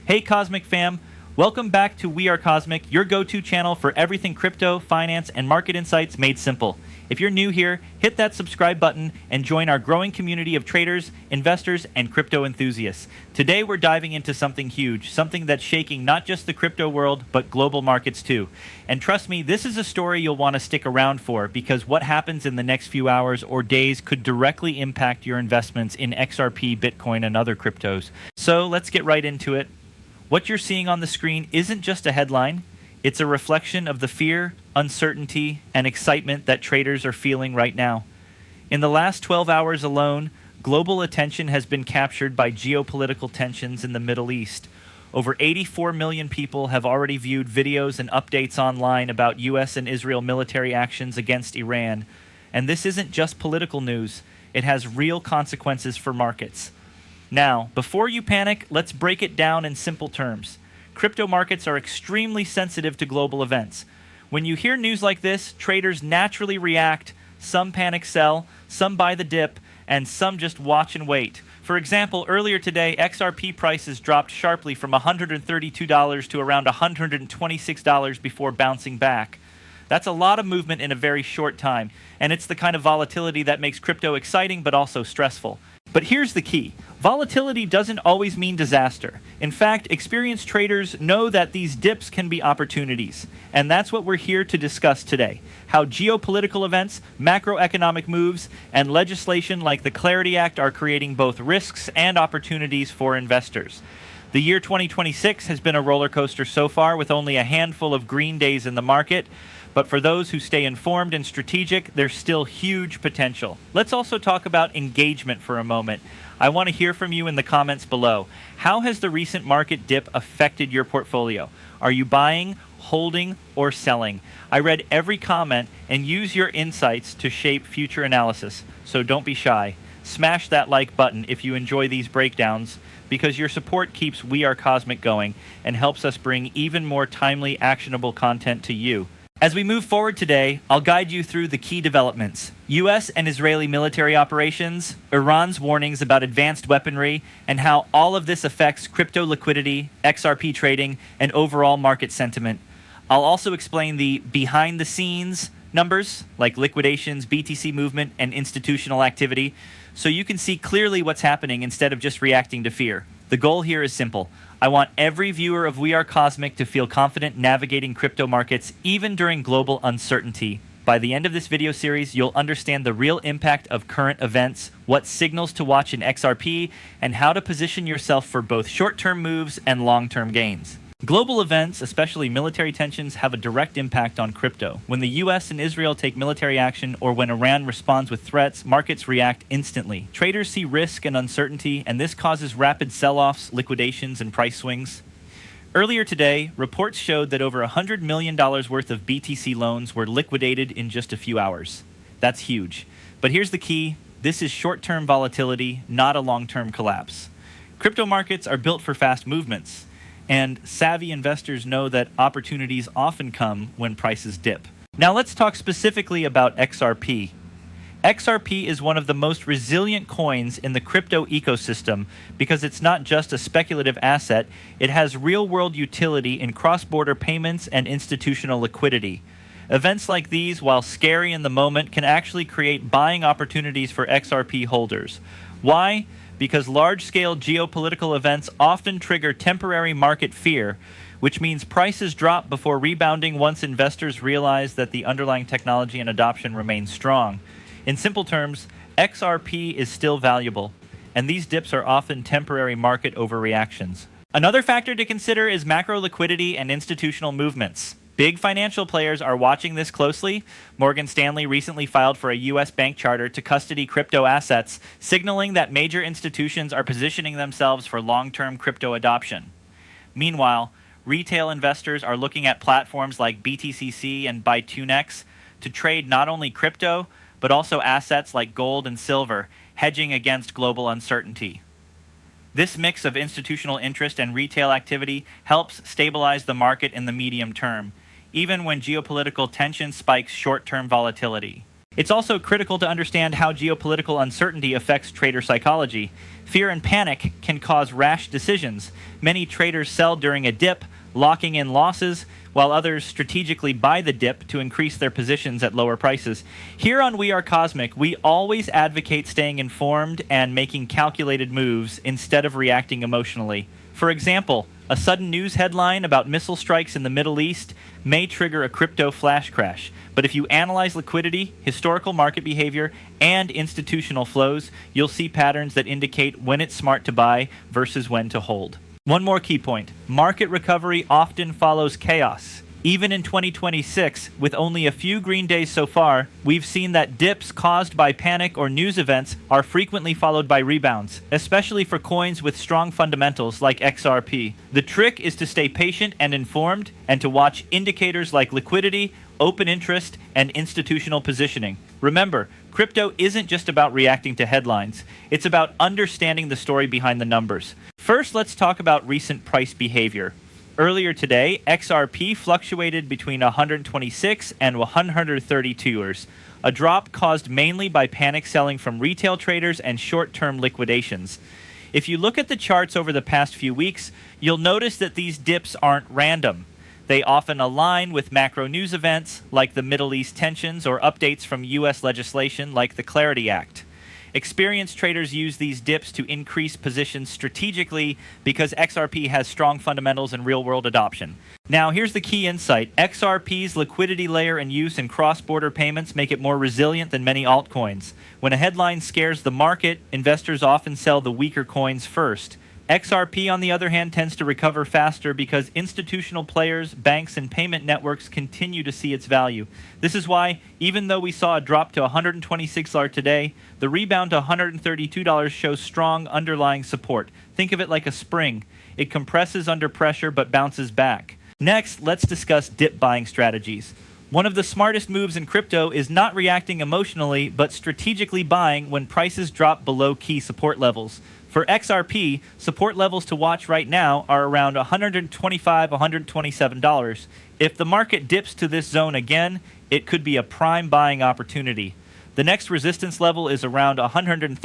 Hey Cosmic fam, welcome back to We Are Cosmic, your go-to channel for everything crypto, finance, and market insights made simple. If you're new here, hit that subscribe button and join our growing community of traders, investors, and crypto enthusiasts. Today we're diving into something huge, something that's shaking not just the crypto world, but global markets too. And trust me, this is a story you'll want to stick around for because what happens in the next few hours or days could directly impact your investments in XRP, Bitcoin, and other cryptos. So let's get right into it. What you're seeing on the screen isn't just a headline, it's a reflection of the fear, uncertainty, and excitement that traders are feeling right now. In the last 12 hours alone, global attention has been captured by geopolitical tensions in the Middle East. Over 84 million people have already viewed videos and updates online about US and Israel military actions against Iran. And this isn't just political news, it has real consequences for markets. Now, before you panic, let's break it down in simple terms. Crypto markets are extremely sensitive to global events. When you hear news like this, traders naturally react. Some panic sell, some buy the dip, and some just watch and wait. For example, earlier today, XRP prices dropped sharply from $132 to around $126 before bouncing back. That's a lot of movement in a very short time, and it's the kind of volatility that makes crypto exciting but also stressful. But here's the key. Volatility doesn't always mean disaster. In fact, experienced traders know that these dips can be opportunities. And that's what we're here to discuss today. How geopolitical events, macroeconomic moves, and legislation like the Clarity Act are creating both risks and opportunities for investors. The year 2026 has been a roller coaster so far, with only a handful of green days in the market. But for those who stay informed and strategic, there's still huge potential. Let's also talk about engagement for a moment. I want to hear from you in the comments below. How has the recent market dip affected your portfolio? Are you buying, holding, or selling? I read every comment and use your insights to shape future analysis. So don't be shy. Smash that like button if you enjoy these breakdowns, because your support keeps We Are Cosmic going and helps us bring even more timely, actionable content to you. As we move forward today, I'll guide you through the key developments: US and Israeli military operations, Iran's warnings about advanced weaponry, and how all of this affects crypto liquidity, XRP trading, and overall market sentiment. I'll also explain the behind-the-scenes numbers, like liquidations, BTC movement, and institutional activity, so you can see clearly what's happening instead of just reacting to fear. The goal here is simple. I want every viewer of We Are Cosmic to feel confident navigating crypto markets, even during global uncertainty. By the end of this video series, you'll understand the real impact of current events, what signals to watch in XRP, and how to position yourself for both short-term moves and long-term gains. Global events, especially military tensions, have a direct impact on crypto. When the US and Israel take military action, or when Iran responds with threats, markets react instantly. Traders see risk and uncertainty, and this causes rapid sell-offs, liquidations, and price swings. Earlier today, reports showed that over $100 million worth of BTC loans were liquidated in just a few hours. That's huge. But here's the key. This is short-term volatility, not a long-term collapse. Crypto markets are built for fast movements. And savvy investors know that opportunities often come when prices dip. Now let's talk specifically about XRP. XRP is one of the most resilient coins in the crypto ecosystem because it's not just a speculative asset, it has real-world utility in cross-border payments and institutional liquidity. Events like these, while scary in the moment, can actually create buying opportunities for XRP holders. Why? Because large-scale geopolitical events often trigger temporary market fear, which means prices drop before rebounding once investors realize that the underlying technology and adoption remain strong. In simple terms, XRP is still valuable, and these dips are often temporary market overreactions. Another factor to consider is macro liquidity and institutional movements. Big financial players are watching this closely. Morgan Stanley recently filed for a U.S. bank charter to custody crypto assets, signaling that major institutions are positioning themselves for long-term crypto adoption. Meanwhile, retail investors are looking at platforms like BTCC and Bytunex to trade not only crypto, but also assets like gold and silver, hedging against global uncertainty. This mix of institutional interest and retail activity helps stabilize the market in the medium term, even when geopolitical tension spikes short-term volatility. It's also critical to understand how geopolitical uncertainty affects trader psychology. Fear and panic can cause rash decisions. Many traders sell during a dip, locking in losses, while others strategically buy the dip to increase their positions at lower prices. Here on We Are Cosmic, we always advocate staying informed and making calculated moves instead of reacting emotionally. For example, a sudden news headline about missile strikes in the Middle East may trigger a crypto flash crash. But if you analyze liquidity, historical market behavior, and institutional flows, you'll see patterns that indicate when it's smart to buy versus when to hold. One more key point. Market recovery often follows chaos. Even in 2026, with only a few green days so far, we've seen that dips caused by panic or news events are frequently followed by rebounds, especially for coins with strong fundamentals like XRP. The trick is to stay patient and informed, and to watch indicators like liquidity, open interest, and institutional positioning. Remember, crypto isn't just about reacting to headlines. It's about understanding the story behind the numbers. First, let's talk about recent price behavior. Earlier today, XRP fluctuated between 126 and 132ers, a drop caused mainly by panic selling from retail traders and short-term liquidations. If you look at the charts over the past few weeks, you'll notice that these dips aren't random. They often align with macro news events like the Middle East tensions or updates from U.S. legislation like the Clarity Act. Experienced traders use these dips to increase positions strategically because XRP has strong fundamentals and real-world adoption. Now, here's the key insight. XRP's liquidity layer and use in cross-border payments make it more resilient than many altcoins. When a headline scares the market, investors often sell the weaker coins first. XRP, on the other hand, tends to recover faster because institutional players, banks, and payment networks continue to see its value. This is why, even though we saw a drop to $126 today, the rebound to $132 shows strong underlying support. Think of it like a spring. It compresses under pressure but bounces back. Next, let's discuss dip buying strategies. One of the smartest moves in crypto is not reacting emotionally, but strategically buying when prices drop below key support levels. For XRP, support levels to watch right now are around $125, $127. If the market dips to this zone again, it could be a prime buying opportunity. The next resistance level is around $135,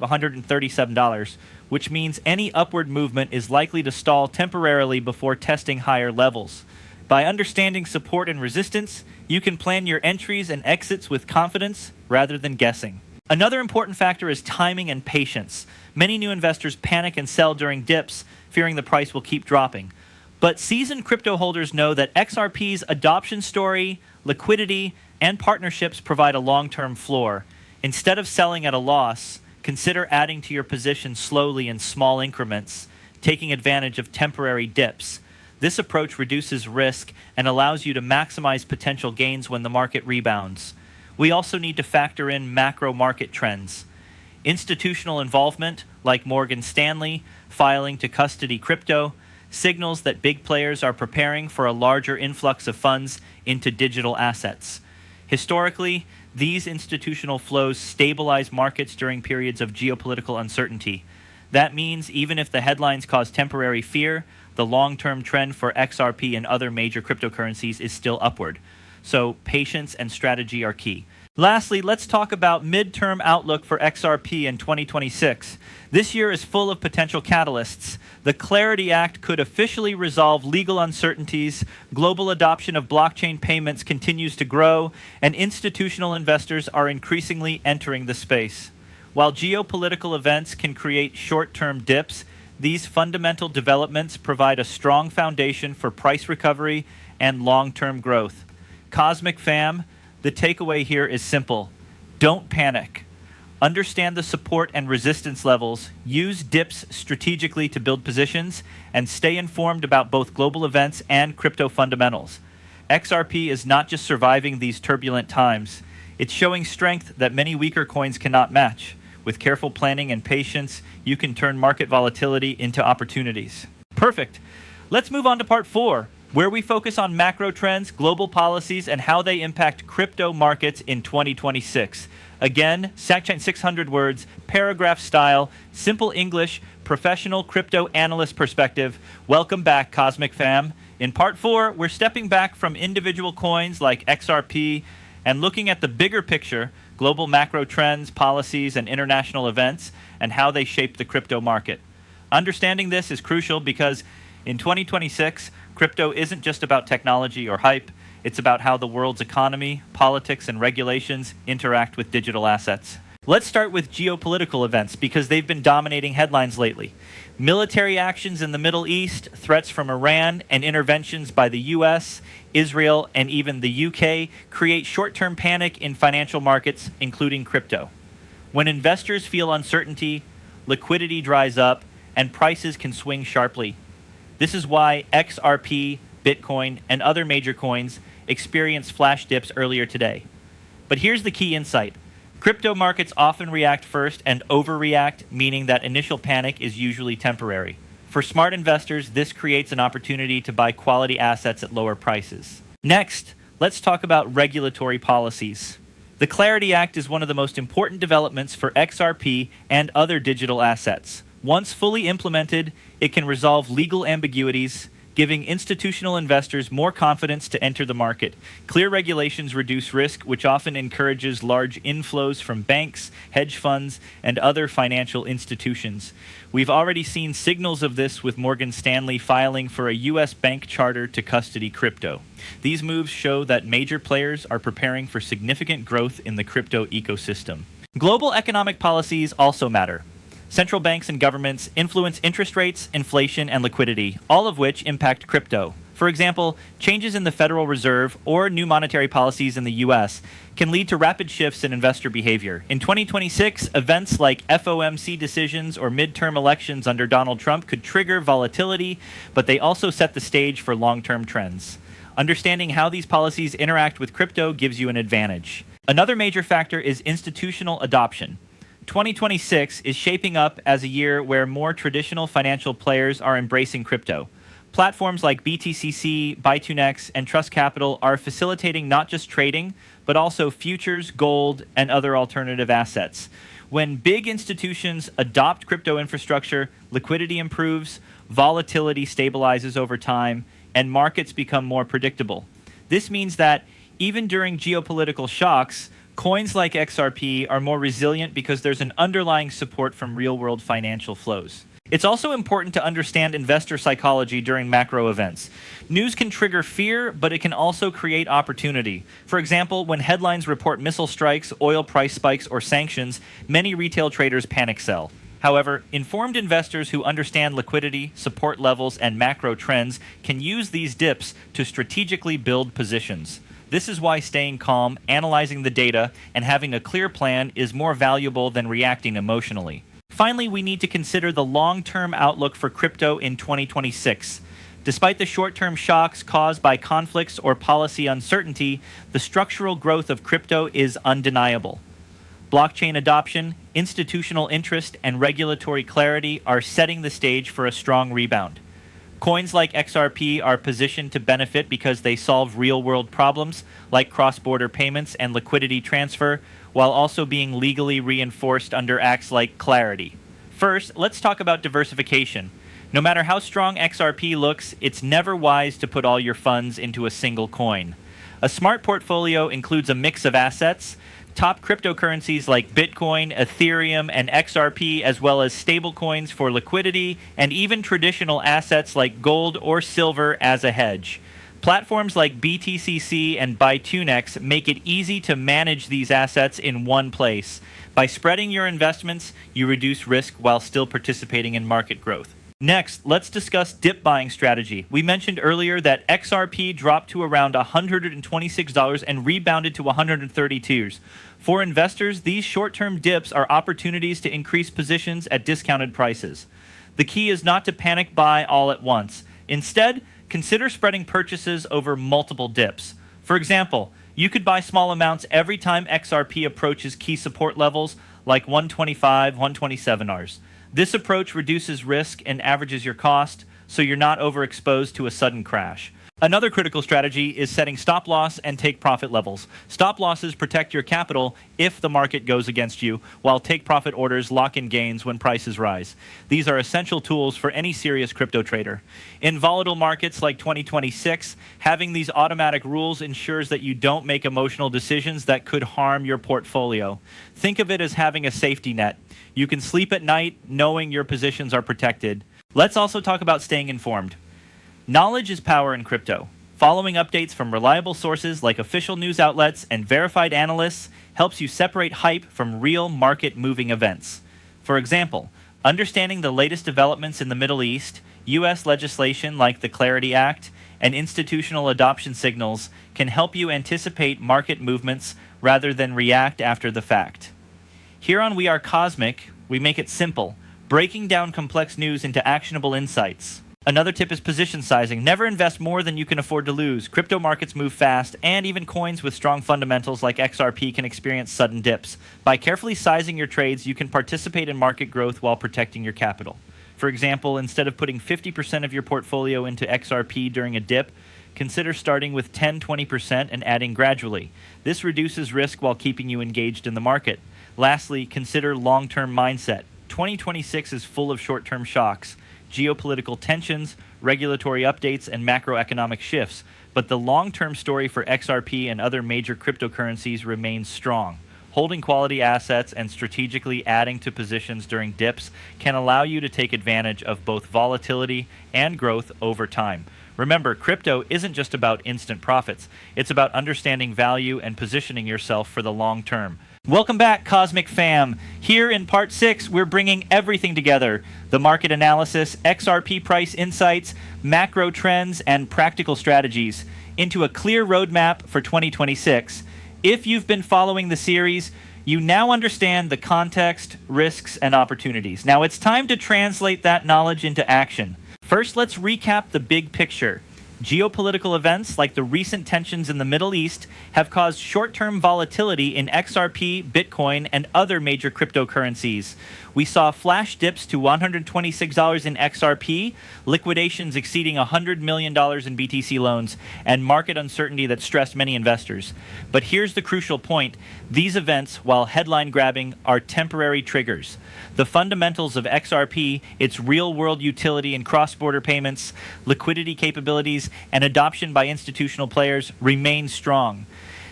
$137, which means any upward movement is likely to stall temporarily before testing higher levels. By understanding support and resistance, you can plan your entries and exits with confidence rather than guessing. Another important factor is timing and patience. Many new investors panic and sell during dips, fearing the price will keep dropping. But seasoned crypto holders know that XRP's adoption story, liquidity, and partnerships provide a long-term floor. Instead of selling at a loss, consider adding to your position slowly in small increments, taking advantage of temporary dips. This approach reduces risk and allows you to maximize potential gains when the market rebounds. We also need to factor in macro market trends. Institutional involvement, like Morgan Stanley filing to custody crypto, signals that big players are preparing for a larger influx of funds into digital assets. Historically, these institutional flows stabilize markets during periods of geopolitical uncertainty. That means even if the headlines cause temporary fear, the long-term trend for XRP and other major cryptocurrencies is still upward. So patience and strategy are key. Lastly, let's talk about midterm outlook for XRP in 2026. This year is full of potential catalysts. The Clarity Act could officially resolve legal uncertainties, global adoption of blockchain payments continues to grow, and institutional investors are increasingly entering the space. While geopolitical events can create short-term dips, these fundamental developments provide a strong foundation for price recovery and long-term growth. Cosmic Fam, the takeaway here is simple. Don't panic. Understand the support and resistance levels, use dips strategically to build positions, and stay informed about both global events and crypto fundamentals. XRP is not just surviving these turbulent times, it's showing strength that many weaker coins cannot match. With careful planning and patience, you can turn market volatility into opportunities. Perfect. Let's move on to part 4. Where we focus on macro trends, global policies, and how they impact crypto markets in 2026. Again, section 600 words, paragraph style, simple English, professional crypto analyst perspective. Welcome back, Cosmic Fam. In part 4, we're stepping back from individual coins like XRP and looking at the bigger picture, global macro trends, policies, and international events, and how they shape the crypto market. Understanding this is crucial because in 2026, crypto isn't just about technology or hype, it's about how the world's economy, politics, and regulations interact with digital assets. Let's start with geopolitical events because they've been dominating headlines lately. Military actions in the Middle East, threats from Iran, and interventions by the US, Israel, and even the UK create short-term panic in financial markets, including crypto. When investors feel uncertainty, liquidity dries up, and prices can swing sharply. This is why XRP, Bitcoin, and other major coins experienced flash dips earlier today. But here's the key insight. Crypto markets often react first and overreact, meaning that initial panic is usually temporary. For smart investors, this creates an opportunity to buy quality assets at lower prices. Next, let's talk about regulatory policies. The Clarity Act is one of the most important developments for XRP and other digital assets. Once fully implemented, it can resolve legal ambiguities, giving institutional investors more confidence to enter the market. Clear regulations reduce risk, which often encourages large inflows from banks, hedge funds, and other financial institutions. We've already seen signals of this with Morgan Stanley filing for a U.S. bank charter to custody crypto. These moves show that major players are preparing for significant growth in the crypto ecosystem. Global economic policies also matter. Central banks and governments influence interest rates, inflation, and liquidity, all of which impact crypto. For example, changes in the Federal Reserve or new monetary policies in the U.S. can lead to rapid shifts in investor behavior. In 2026, events like FOMC decisions or midterm elections under Donald Trump could trigger volatility, but they also set the stage for long-term trends. Understanding how these policies interact with crypto gives you an advantage. Another major factor is institutional adoption. 2026 is shaping up as a year where more traditional financial players are embracing crypto. Platforms like BTCC, By2nex, and Trust Capital are facilitating not just trading, but also futures, gold, and other alternative assets. When big institutions adopt crypto infrastructure, liquidity improves, volatility stabilizes over time, and markets become more predictable. This means that even during geopolitical shocks, coins like XRP are more resilient because there's an underlying support from real-world financial flows. It's also important to understand investor psychology during macro events. News can trigger fear, but it can also create opportunity. For example, when headlines report missile strikes, oil price spikes, or sanctions, many retail traders panic sell. However, informed investors who understand liquidity, support levels, and macro trends can use these dips to strategically build positions. This is why staying calm, analyzing the data, and having a clear plan is more valuable than reacting emotionally. Finally, we need to consider the long-term outlook for crypto in 2026. Despite the short-term shocks caused by conflicts or policy uncertainty, the structural growth of crypto is undeniable. Blockchain adoption, institutional interest, and regulatory clarity are setting the stage for a strong rebound. Coins like XRP are positioned to benefit because they solve real-world problems like cross-border payments and liquidity transfer, while also being legally reinforced under acts like Clarity. First, let's talk about diversification. No matter how strong XRP looks, it's never wise to put all your funds into a single coin. A smart portfolio includes a mix of assets, top cryptocurrencies like Bitcoin, Ethereum, and XRP, as well as stablecoins for liquidity, and even traditional assets like gold or silver as a hedge. Platforms like BTCC and By2nex make it easy to manage these assets in one place. By spreading your investments, you reduce risk while still participating in market growth. Next, let's discuss dip buying strategy. We mentioned earlier that XRP dropped to around $126 and rebounded to $132. For investors, these short-term dips are opportunities to increase positions at discounted prices. The key is not to panic buy all at once. Instead, consider spreading purchases over multiple dips. For example, you could buy small amounts every time XRP approaches key support levels like 125, 127Rs. This approach reduces risk and averages your cost, so you're not overexposed to a sudden crash. Another critical strategy is setting stop loss and take profit levels. Stop losses protect your capital if the market goes against you, while take profit orders lock in gains when prices rise. These are essential tools for any serious crypto trader. In volatile markets like 2026, having these automatic rules ensures that you don't make emotional decisions that could harm your portfolio. Think of it as having a safety net. You can sleep at night knowing your positions are protected. Let's also talk about staying informed. Knowledge is power in crypto. Following updates from reliable sources like official news outlets and verified analysts helps you separate hype from real market-moving events. For example, understanding the latest developments in the Middle East, U.S. legislation like the Clarity Act, and institutional adoption signals can help you anticipate market movements rather than react after the fact. Here on We Are Cosmic, we make it simple, breaking down complex news into actionable insights. Another tip is position sizing. Never invest more than you can afford to lose. Crypto markets move fast, and even coins with strong fundamentals like XRP can experience sudden dips. By carefully sizing your trades, you can participate in market growth while protecting your capital. For example, instead of putting 50% of your portfolio into XRP during a dip, consider starting with 10-20% and adding gradually. This reduces risk while keeping you engaged in the market. Lastly, consider long-term mindset. 2026 is full of short-term shocks, geopolitical tensions, regulatory updates, and macroeconomic shifts, but the long-term story for XRP and other major cryptocurrencies remains strong. Holding quality assets and strategically adding to positions during dips can allow you to take advantage of both volatility and growth over time. Remember, crypto isn't just about instant profits. It's about understanding value and positioning yourself for the long term. Welcome back, Cosmic Fam. Here in Part 6, we're bringing everything together: the market analysis, XRP price insights, macro trends, and practical strategies into a clear roadmap for 2026. If you've been following the series, you now understand the context, risks, and opportunities. Now it's time to translate that knowledge into action. First, let's recap the big picture. Geopolitical events like the recent tensions in the Middle East have caused short-term volatility in XRP, Bitcoin, and other major cryptocurrencies. We saw flash dips to $126 in XRP, liquidations exceeding $100 million in BTC loans, and market uncertainty that stressed many investors. But here's the crucial point. These events, while headline-grabbing, are temporary triggers. The fundamentals of XRP, its real-world utility in cross-border payments, liquidity capabilities, and adoption by institutional players remain strong.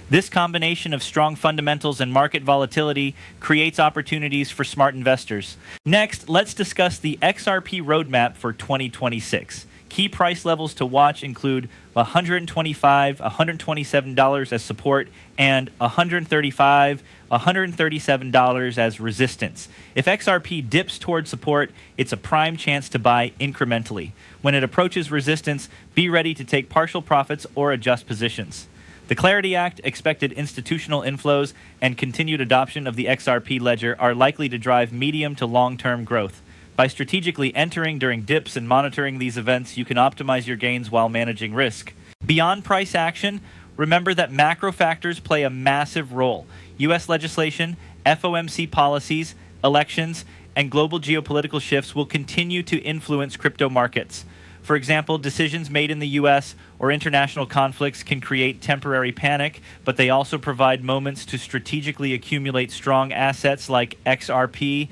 This combination of strong fundamentals and market volatility creates opportunities for smart investors. Next, let's discuss the XRP roadmap for 2026. Key price levels to watch include $125, $127 as support, and $135, $137 as resistance. If XRP dips towards support, it's a prime chance to buy incrementally. When it approaches resistance, be ready to take partial profits or adjust positions. The Clarity Act, expected institutional inflows, and continued adoption of the XRP ledger are likely to drive medium to long-term growth. By strategically entering during dips and monitoring these events, you can optimize your gains while managing risk. Beyond price action, remember that macro factors play a massive role. U.S. legislation, FOMC policies, elections, and global geopolitical shifts will continue to influence crypto markets. For example, decisions made in the U.S. or international conflicts can create temporary panic, but they also provide moments to strategically accumulate strong assets like XRP.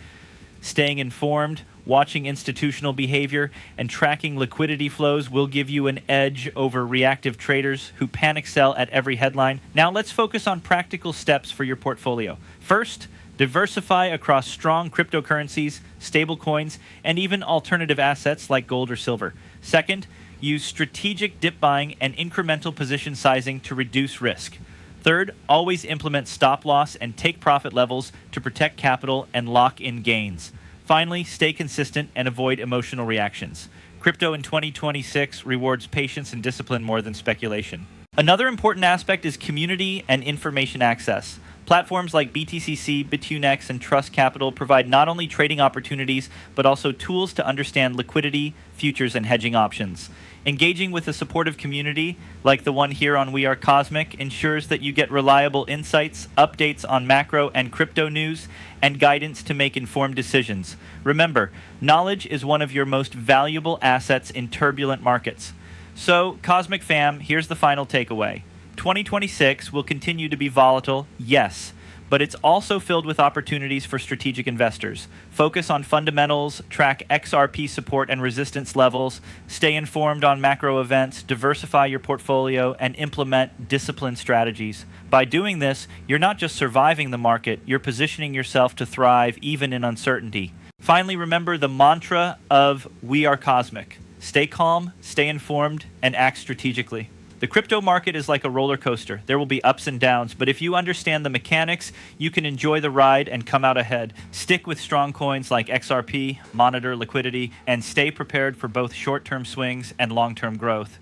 Staying informed, watching institutional behavior, and tracking liquidity flows will give you an edge over reactive traders who panic sell at every headline. Now let's focus on practical steps for your portfolio. First, diversify across strong cryptocurrencies, stablecoins, and even alternative assets like gold or silver. Second, use strategic dip buying and incremental position sizing to reduce risk. Third, always implement stop loss and take profit levels to protect capital and lock in gains. Finally, stay consistent and avoid emotional reactions. Crypto in 2026 rewards patience and discipline more than speculation. Another important aspect is community and information access. Platforms like BTCC, BitUnex, and Trust Capital provide not only trading opportunities, but also tools to understand liquidity, futures, and hedging options. Engaging with a supportive community, like the one here on We Are Cosmic, ensures that you get reliable insights, updates on macro and crypto news, and guidance to make informed decisions. Remember, knowledge is one of your most valuable assets in turbulent markets. So, Cosmic Fam, here's the final takeaway. 2026 will continue to be volatile, yes, but it's also filled with opportunities for strategic investors. Focus on fundamentals, track XRP support and resistance levels, stay informed on macro events, diversify your portfolio, and implement disciplined strategies. By doing this, you're not just surviving the market, you're positioning yourself to thrive even in uncertainty. Finally, remember the mantra of We Are Cosmic. Stay calm, stay informed, and act strategically. The crypto market is like a roller coaster. There will be ups and downs, but if you understand the mechanics, you can enjoy the ride and come out ahead. Stick with strong coins like XRP, monitor liquidity, and stay prepared for both short-term swings and long-term growth.